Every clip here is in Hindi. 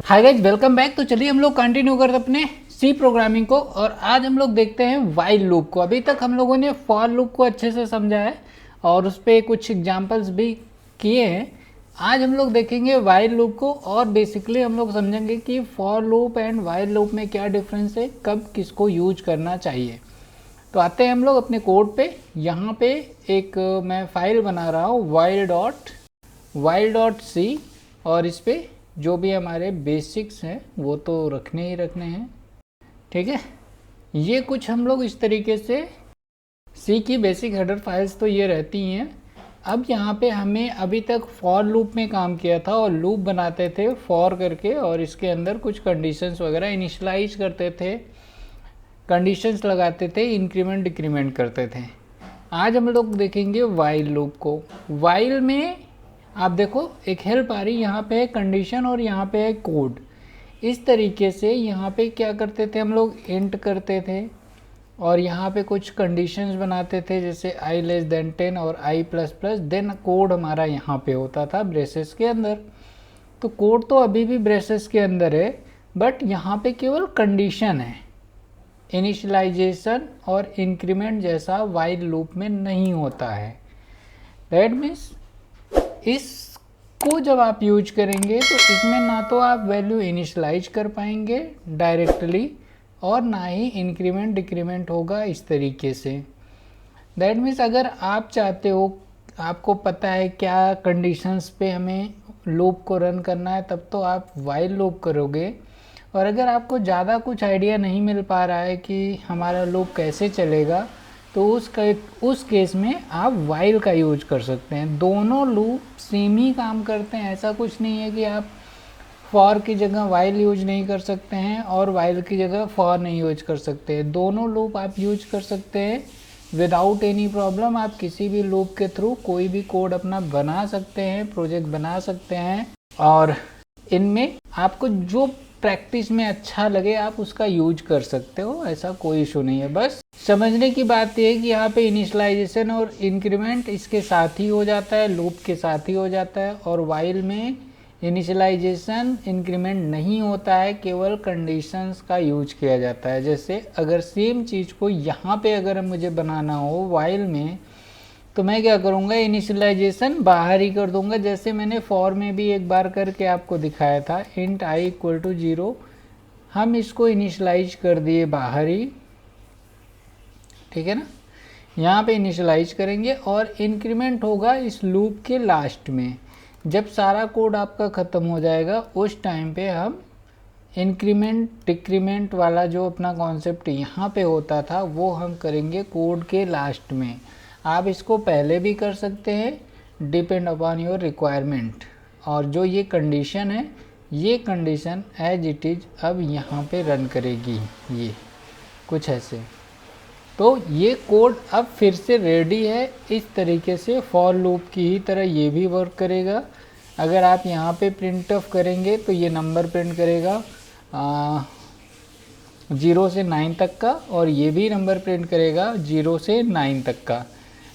Hi guys, welcome back. तो चलिए हम लोग कंटिन्यू करते अपने सी प्रोग्रामिंग को, और आज हम लोग देखते हैं वाइल लूप को। अभी तक हम लोगों ने फॉर लूप को अच्छे से समझा है और उस पर कुछ एग्जांपल्स भी किए हैं। आज हम लोग देखेंगे वाइल लूप को, और बेसिकली हम लोग समझेंगे कि for loop and while loop में क्या डिफरेंस है, कब किसको यूज करना चाहिए। तो आते हैं हम लोग अपने कोड पे। यहाँ पे एक मैं फाइल बना रहा हूँ while.c, और इस पर जो भी हमारे बेसिक्स हैं वो तो रखने ही रखने हैं, ठीक है। ये कुछ हम लोग इस तरीके से सी की बेसिक हेडर फाइल्स तो ये रहती हैं। अब यहाँ पे हमें अभी तक फॉर लूप में काम किया था और लूप बनाते थे फॉर करके, और इसके अंदर कुछ कंडीशंस वगैरह इनिशियलाइज करते थे, कंडीशंस लगाते थे, इंक्रीमेंट डिक्रीमेंट करते थे। आज हम लोग देखेंगे वाइल लूप को। वाइल में आप देखो एक हेल्प आ रही, यहाँ पे है कंडीशन और यहाँ पे है कोड। इस तरीके से यहाँ पे क्या करते थे हम लोग, इंट करते थे और यहाँ पे कुछ कंडीशंस बनाते थे, जैसे i लेस देन 10 और i plus plus, then code हमारा यहाँ पे होता था ब्रेसेस के अंदर। तो कोड तो अभी भी ब्रेसेस के अंदर है, बट यहाँ पे केवल कंडीशन है, इनिशियलाइजेशन और इंक्रीमेंट जैसा वाइल लूप में नहीं होता है। दैट मीन्स इसको जब आप यूज करेंगे तो इसमें ना तो आप वैल्यू इनिशियलाइज कर पाएंगे डायरेक्टली, और ना ही इंक्रीमेंट डिक्रीमेंट होगा इस तरीके से। दैट मीन्स अगर आप चाहते हो, आपको पता है क्या कंडीशंस पे हमें लूप को रन करना है, तब तो आप वाइल लूप करोगे। और अगर आपको ज़्यादा कुछ आइडिया नहीं मिल पा रहा है कि हमारा लूप कैसे चलेगा, तो उस केस में आप वाइल का यूज कर सकते हैं। दोनों लूप सेम ही काम करते हैं, ऐसा कुछ नहीं है कि आप फॉर की जगह वाइल यूज नहीं कर सकते हैं और वाइल की जगह फॉर नहीं यूज कर सकते हैं। दोनों लूप आप यूज कर सकते हैं विदाउट एनी प्रॉब्लम। आप किसी भी लूप के थ्रू कोई भी कोड अपना बना सकते हैं, प्रोजेक्ट बना सकते हैं, और इनमें आपको जो प्रैक्टिस में अच्छा लगे आप उसका यूज कर सकते हो, ऐसा कोई इशू नहीं है। बस समझने की बात यह है कि यहाँ पे इनिशियलाइजेशन और इंक्रीमेंट इसके साथ ही हो जाता है, लूप के साथ ही हो जाता है, और वाइल में इनिशियलाइजेशन इंक्रीमेंट नहीं होता है, केवल कंडीशंस का यूज किया जाता है। जैसे अगर सेम चीज़ को यहाँ पे अगर मुझे बनाना हो वाइल में, तो मैं क्या करूँगा, इनिशियलाइजेशन बाहर ही कर दूंगा, जैसे मैंने फॉर में भी एक बार करके आपको दिखाया था। इंट i इक्वल टू 0 हम इसको इनिशियलाइज कर दिए बाहर ही, ठीक है ना। यहाँ पे इनिशियलाइज करेंगे और इंक्रीमेंट होगा इस लूप के लास्ट में। जब सारा कोड आपका ख़त्म हो जाएगा उस टाइम पे हम इंक्रीमेंट डिक्रीमेंट वाला जो अपना कॉन्सेप्ट यहाँ पे होता था वो हम करेंगे कोड के लास्ट में। आप इसको पहले भी कर सकते हैं, डिपेंड अपॉन योर रिक्वायरमेंट। और जो ये कंडीशन है, ये कंडीशन एज इट इज़ अब यहाँ पे रन करेगी, ये कुछ ऐसे। तो ये कोड अब फिर से रेडी है। इस तरीके से फॉर लूप की ही तरह ये भी वर्क करेगा। अगर आप यहाँ पे प्रिंट ऑफ करेंगे तो ये नंबर प्रिंट करेगा 0 से 9 तक का, और ये भी नंबर प्रिंट करेगा 0 से 9 तक का।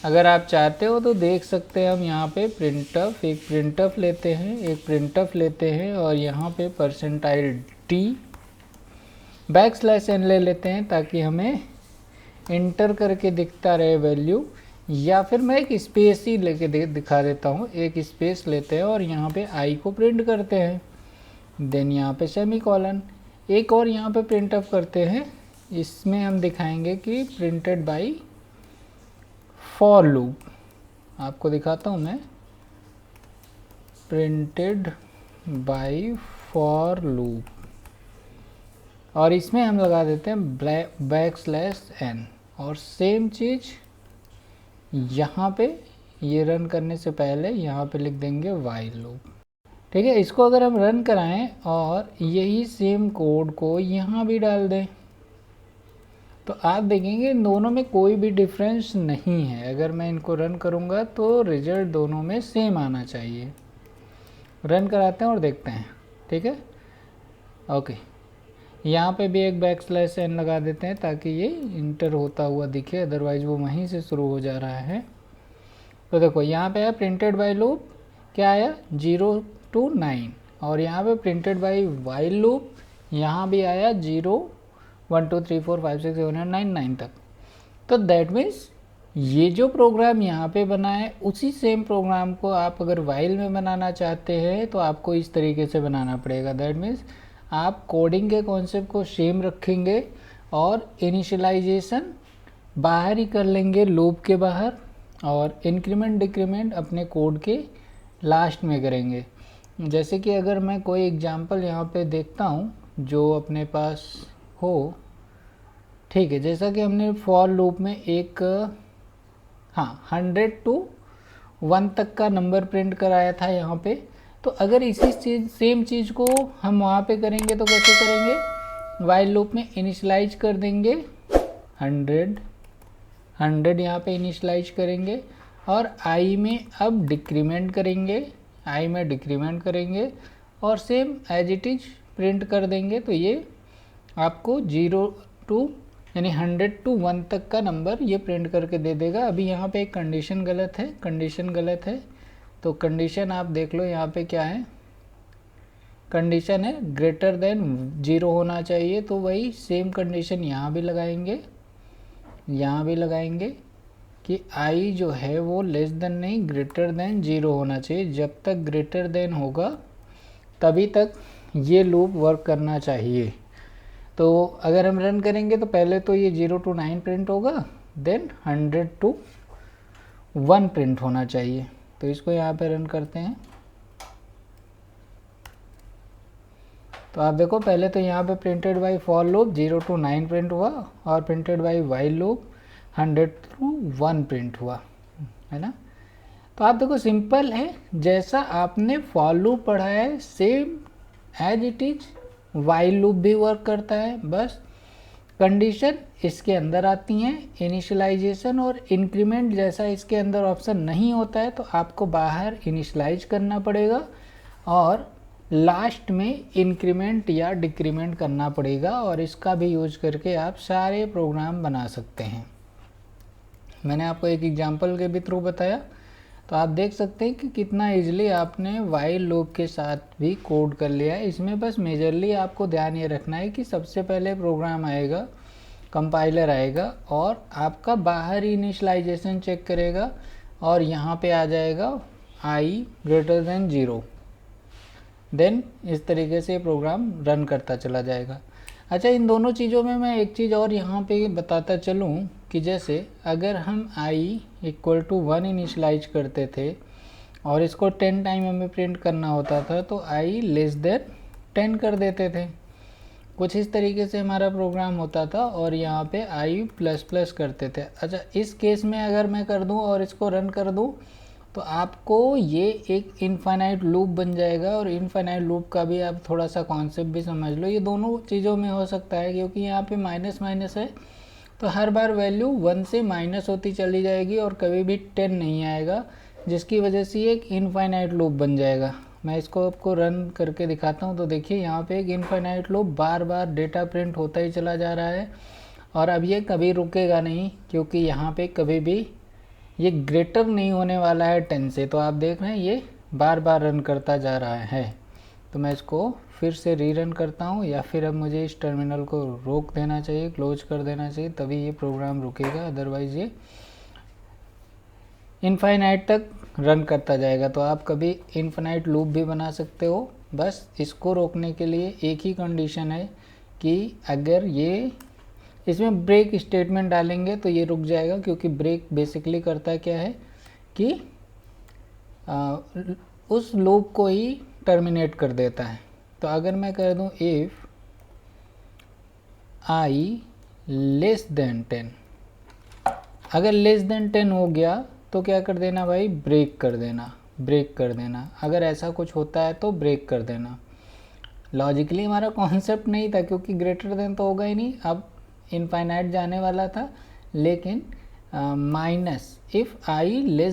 अगर आप चाहते हो तो देख सकते हैं, हम यहाँ पे प्रिंटफ, एक प्रिंटफ लेते हैं, एक प्रिंटफ लेते हैं, और यहाँ पे %d बैकस्लैश n ले लेते हैं ताकि हमें इंटर करके दिखता रहे वैल्यू। या फिर मैं एक स्पेस ही लेके दिखा देता हूँ, एक स्पेस लेते हैं और यहाँ पे i को प्रिंट करते हैं, देन यहाँ पे सेमीकोलन। एक और यहाँ पे प्रिंट अप करते हैं, इसमें हम दिखाएंगे कि प्रिंटेड बाय फॉर लूप। आपको दिखाता हूँ मैं, प्रिंटेड बाय फॉर लूप, और इसमें हम लगा देते हैं बैकस्लैश n। और सेम चीज़ यहाँ पे ये रन करने से पहले यहाँ पे लिख देंगे वाइल लूप, ठीक है। इसको अगर हम रन कराएं और यही सेम कोड को यहाँ भी डाल दें, तो आप देखेंगे इन दोनों में कोई भी डिफरेंस नहीं है। अगर मैं इनको रन करूँगा तो रिजल्ट दोनों में सेम आना चाहिए। रन कराते हैं और देखते हैं, ठीक है। ओके, यहाँ पे भी एक बैकस्लैश n लगा देते हैं ताकि ये इंटर होता हुआ दिखे, अदरवाइज वो वहीं से शुरू हो जा रहा है। तो देखो यहाँ पे है प्रिंटेड बाय लूप क्या आया 0 to 9, और यहाँ पे प्रिंटेड बाय वाइल लूप यहाँ भी आया 0 1 2 3 4 5 6 7 8 9 9 तक। तो दैट मीन्स ये जो प्रोग्राम यहाँ पे बना है उसी सेम प्रोग्राम को आप अगर वाइल में बनाना चाहते हैं तो आपको इस तरीके से बनाना पड़ेगा। दैट मीन्स आप कोडिंग के कॉन्सेप्ट को सेम रखेंगे और इनिशियलाइजेशन बाहर ही कर लेंगे लूप के बाहर, और इंक्रीमेंट डिक्रीमेंट अपने कोड के लास्ट में करेंगे। जैसे कि अगर मैं कोई एग्जांपल यहाँ पे देखता हूँ जो अपने पास हो, ठीक है, जैसा कि हमने फॉर लूप में एक 100 to 1 तक का नंबर प्रिंट कराया था यहाँ पे। तो अगर इसी सेम चीज़ को हम वहाँ पे करेंगे तो कैसे करेंगे, वाइल लूप में इनिशियलाइज कर देंगे 100 यहाँ पे इनिशियलाइज करेंगे, और आई में अब डिक्रीमेंट करेंगे, आई में डिक्रीमेंट करेंगे और same as it is print कर देंगे। तो ये आपको 0 to यानी 100 to 1 तक का नंबर ये प्रिंट करके दे देगा। अभी यहाँ पे एक कंडीशन गलत है, कंडीशन गलत है, तो कंडीशन आप देख लो यहाँ पे क्या है, कंडीशन है ग्रेटर देन 0 होना चाहिए। तो वही सेम कंडीशन यहाँ भी लगाएंगे, यहाँ भी लगाएंगे कि आई जो है वो लेस देन नहीं ग्रेटर देन 0 होना चाहिए। जब तक ग्रेटर देन होगा तभी तक ये लूप वर्क करना चाहिए। तो अगर हम रन करेंगे तो पहले तो ये 0 to 9 प्रिंट होगा, देन 100 to 1 प्रिंट होना चाहिए। तो इसको यहाँ पे रन करते हैं। तो आप देखो पहले तो यहाँ पे printed by for loop 0 to 9 print हुआ, और printed by while loop 100 to 1 print हुआ, है ना। तो आप देखो सिंपल है, जैसा आपने फॉर लूप पढ़ा है same as it is while loop भी वर्क करता है। बस कंडीशन इसके अंदर आती हैं, इनिशियलाइजेशन और इंक्रीमेंट जैसा इसके अंदर ऑप्शन नहीं होता है तो आपको बाहर इनिशियलाइज करना पड़ेगा और लास्ट में इंक्रीमेंट या डिक्रीमेंट करना पड़ेगा, और इसका भी यूज करके आप सारे प्रोग्राम बना सकते हैं। मैंने आपको एक एग्जांपल के भी थ्रू बताया, तो आप देख सकते हैं कि कितना इजीली आपने वाइल लूप के साथ भी कोड कर लिया है। इसमें बस मेजरली आपको ध्यान ये रखना है कि सबसे पहले प्रोग्राम आएगा, कंपाइलर आएगा और आपका बाहर इनिशियलाइजेशन चेक करेगा और यहाँ पे आ जाएगा आई ग्रेटर देन 0, देन इस तरीके से प्रोग्राम रन करता चला जाएगा। अच्छा, इन दोनों चीज़ों में मैं एक चीज़ और यहाँ पे बताता चलूँ कि जैसे अगर हम i = 1 इनिशियलाइज करते थे और इसको 10 टाइम हमें प्रिंट करना होता था तो i < 10 कर देते थे। कुछ इस तरीके से हमारा प्रोग्राम होता था और यहाँ पे i++ करते थे। अच्छा, इस केस में अगर मैं कर दूँ और इसको रन कर दूँ तो आपको ये एक इनफाइनाइट लूप बन जाएगा, और इनफाइनाइट लूप का भी आप थोड़ा सा कॉन्सेप्ट भी समझ लो। ये दोनों चीज़ों में हो सकता है क्योंकि यहाँ पे माइनस माइनस है तो हर बार वैल्यू 1 से माइनस होती चली जाएगी और कभी भी 10 नहीं आएगा, जिसकी वजह से ये एक इनफाइनाइट लूप बन जाएगा। मैं इसको आपको रन करके दिखाता हूँ। तो देखिए यहाँ पे एक इनफाइनाइट लूप बार बार डेटा प्रिंट होता ही चला जा रहा है और अब ये कभी रुकेगा नहीं, क्योंकि यहाँ पे कभी भी ये ग्रेटर नहीं होने वाला है 10 से। तो आप देख रहे हैं ये बार बार रन करता जा रहा है। तो मैं इसको फिर से रीरन करता हूँ, या फिर अब मुझे इस टर्मिनल को रोक देना चाहिए, क्लोज कर देना चाहिए, तभी ये प्रोग्राम रुकेगा, अदरवाइज़ ये इनफाइनाइट तक रन करता जाएगा। तो आप कभी इनफाइनाइट लूप भी बना सकते हो। बस इसको रोकने के लिए एक ही कंडीशन है कि अगर ये इसमें ब्रेक स्टेटमेंट डालेंगे तो ये रुक जाएगा, क्योंकि ब्रेक बेसिकली करता क्या है कि उस लूप को ही टर्मिनेट कर देता है। तो अगर मैं कर दूं इफ़ i < 10, अगर < 10 हो गया तो क्या कर देना भाई, ब्रेक कर देना, ब्रेक कर देना। अगर ऐसा कुछ होता है तो ब्रेक कर देना। लॉजिकली हमारा कॉन्सेप्ट नहीं था क्योंकि ग्रेटर देन तो होगा ही नहीं, अब इनफाइनाइट जाने वाला था, लेकिन माइनस इफ़ i <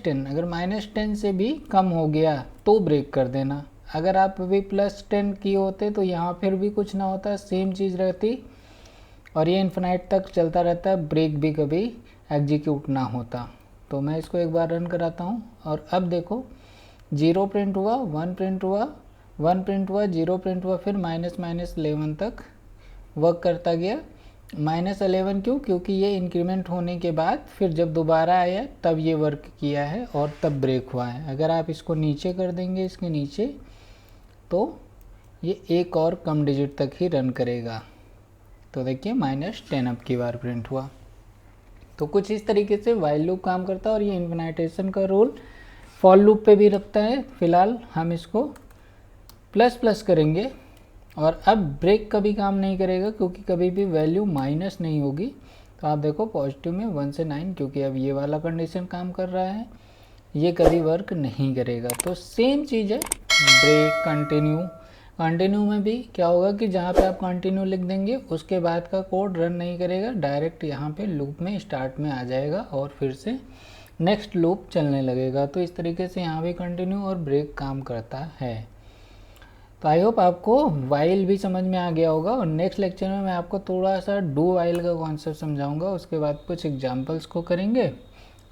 10, अगर -10 से भी कम हो गया तो ब्रेक कर देना। अगर आप अभी +10 किए होते तो यहाँ फिर भी कुछ ना होता, सेम चीज़ रहती और ये इन्फिनाइट तक चलता रहता, ब्रेक भी कभी एग्जीक्यूट ना होता। तो मैं इसको एक बार रन कराता हूँ और अब देखो 0 प्रिंट हुआ, 1 प्रिंट हुआ, 1 प्रिंट हुआ, 0 प्रिंट हुआ, फिर -11 तक वर्क करता गया। -11 क्यों? क्योंकि ये इंक्रीमेंट होने के बाद फिर जब दोबारा आया तब ये वर्क किया है और तब ब्रेक हुआ है। अगर आप इसको नीचे कर देंगे, इसके नीचे, तो ये एक और कम डिजिट तक ही रन करेगा। तो देखिए -10 अब की बार प्रिंट हुआ। तो कुछ इस तरीके से वाइल लूप काम करता है और ये इन्फिनाइटेशन का रोल फॉर लूप पे भी रखता है। फिलहाल हम इसको ++ करेंगे और अब ब्रेक कभी काम नहीं करेगा क्योंकि कभी भी वैल्यू माइनस नहीं होगी। तो आप देखो पॉजिटिव में 1 से 9, क्योंकि अब ये वाला कंडीशन काम कर रहा है, ये कभी वर्क नहीं करेगा। तो सेम चीज़ है ब्रेक, कंटिन्यू। कंटिन्यू में भी क्या होगा कि जहाँ पे आप कंटिन्यू लिख देंगे उसके बाद का कोड रन नहीं करेगा, डायरेक्ट यहाँ पे लूप में स्टार्ट में आ जाएगा और फिर से नेक्स्ट लूप चलने लगेगा। तो इस तरीके से यहाँ भी कंटिन्यू और ब्रेक काम करता है। तो आई होप आपको वाइल भी समझ में आ गया होगा और नेक्स्ट लेक्चर में मैं आपको थोड़ा सा डू वाइल का कॉन्सेप्ट समझाऊंगा, उसके बाद कुछ एग्जांपल्स को करेंगे,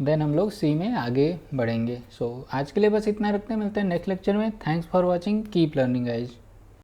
देन हम लोग सी में आगे बढ़ेंगे। सो आज के लिए बस इतना रखते हैं, मिलते हैं नेक्स्ट लेक्चर में। Thanks for watching, keep learning guys.